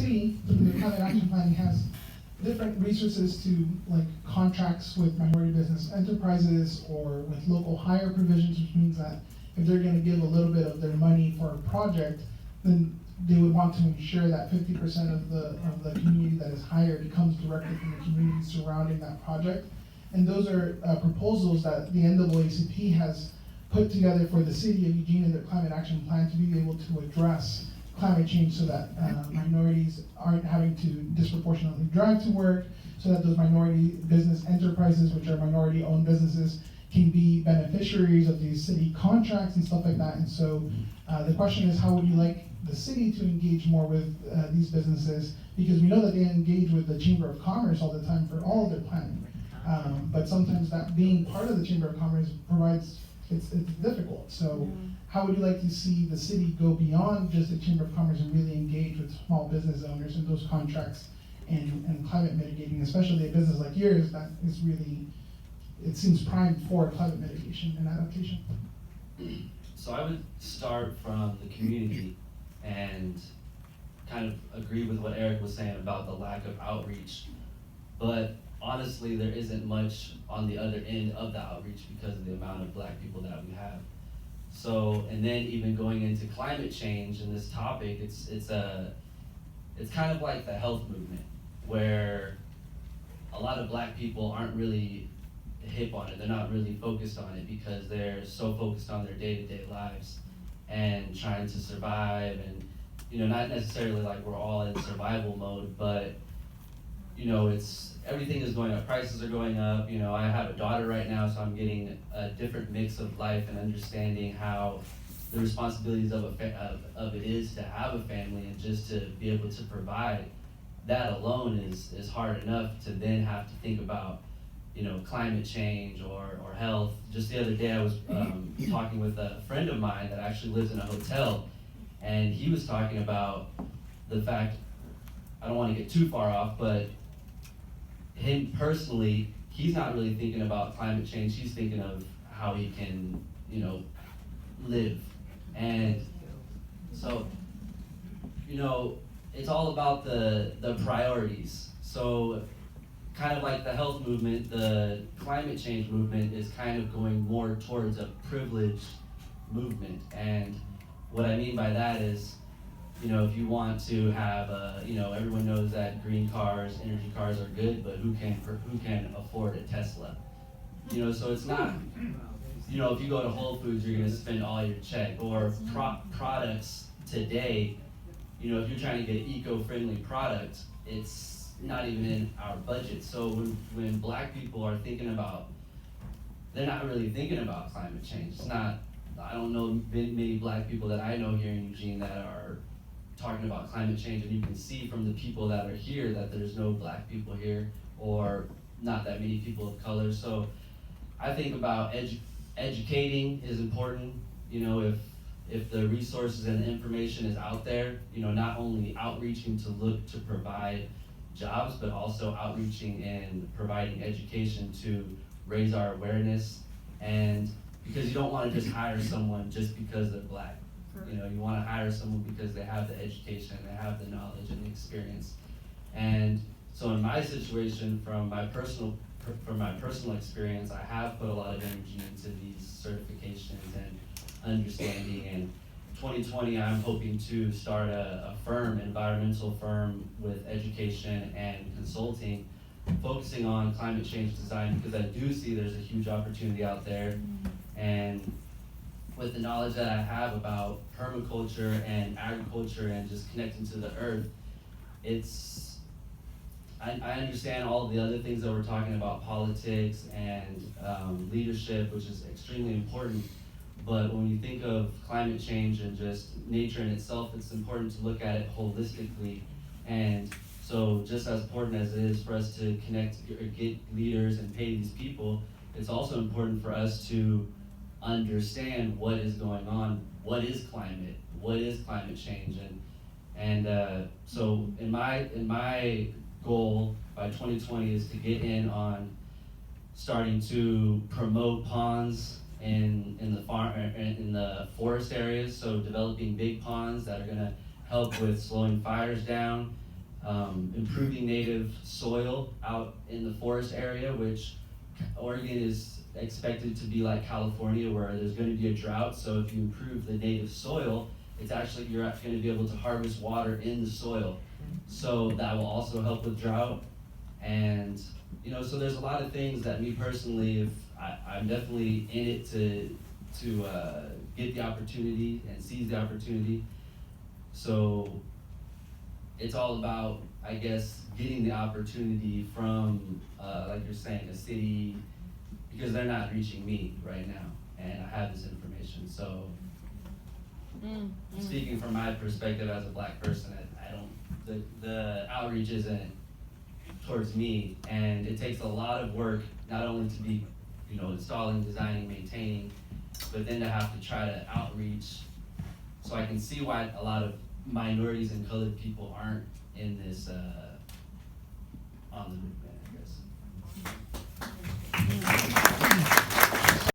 city, through the climate action plan, has different resources to like contracts with minority business enterprises or with local hire provisions, which means that if they're going to give a little bit of their money for a project, then they would want to ensure that 50% of the community that is hired comes directly from the community surrounding that project. And those are proposals that the NAACP has put together for the city of Eugene in their climate action plan to be able to address climate change so that minorities aren't having to disproportionately drive to work, so that those minority business enterprises, which are minority owned businesses, can be beneficiaries of these city contracts and stuff like that. And so the question is, how would you like the city to engage more with these businesses? Because we know that they engage with the Chamber of Commerce all the time for all of their planning. But sometimes that being part of the Chamber of Commerce provides, it's difficult. So how would you like to see the city go beyond just the Chamber of Commerce and really engage with small business owners in those contracts and climate mitigating, especially a business like yours that is really, it seems primed for climate mitigation and adaptation? So I would start from the community and kind of agree with what Eric was saying about the lack of outreach. But honestly, there isn't much on the other end of the outreach because of the amount of Black people that we have. So, and then even going into climate change and this topic, it's kind of like the health movement, where a lot of Black people aren't really hip on it. They're not really focused on it because they're so focused on their day-to-day lives and trying to survive, and not necessarily like we're all in survival mode, but it's everything is going up. Prices are going up. I have a daughter right now, so I'm getting a different mix of life and understanding how the responsibilities of it is to have a family, and just to be able to provide that alone is hard enough, to then have to think about climate change or health. Just the other day I was talking with a friend of mine that actually lives in a hotel, and he was talking about the fact, I don't want to get too far off, but him personally, he's not really thinking about climate change. He's thinking of how he can, live. And so, it's all about the priorities. So kind of like the health movement, the climate change movement is kind of going more towards a privileged movement. And what I mean by that is, if you want to have everyone knows that green cars, energy cars are good, but who can afford a Tesla? So it's not, if you go to Whole Foods, you're gonna spend all your check. Or products today, if you're trying to get an eco-friendly product, it's not even in our budget. So when Black people are thinking about, they're not really thinking about climate change. It's not, I don't know many Black people that I know here in Eugene that are talking about climate change, and you can see from the people that are here that there's no Black people here, or not that many people of color. So I think about educating is important. If the resources and the information is out there, not only outreaching to look to provide jobs, but also outreaching and providing education to raise our awareness. And because you don't want to just hire someone just because they're Black. You want to hire someone because they have the education, they have the knowledge and the experience. And so in my situation, from my personal experience, I have put a lot of energy into these certifications and understanding. And 2020, I'm hoping to start a firm, environmental firm, with education and consulting, focusing on climate change design, because I do see there's a huge opportunity out there. And with the knowledge that I have about permaculture and agriculture and just connecting to the earth, I understand all the other things that we're talking about, politics and leadership, which is extremely important. But when you think of climate change and just nature in itself, it's important to look at it holistically. And so just as important as it is for us to connect or get leaders and pay these people, it's also important for us to understand what is going on, what is climate change, and so in my goal by 2020 is to get in on starting to promote ponds in the forest areas. So developing big ponds that are going to help with slowing fires down, improving native soil out in the forest area, which Oregon is expected to be like California, where there's going to be a drought. So if you improve the native soil, it's actually, you're going to be able to harvest water in the soil. So that will also help with drought. And, you know, so there's a lot of things that me personally, if I'm definitely in it to get the opportunity and seize the opportunity. So it's all about, I guess, getting the opportunity from, like you're saying, a city, because they're not reaching me right now, and I have this information. So, speaking from my perspective as a black person, I don't, the outreach isn't towards me, and it takes a lot of work, not only to be, you know, installing, designing, maintaining, but then to have to try to outreach. So I can see why a lot of minorities and colored people aren't in this, on the movement.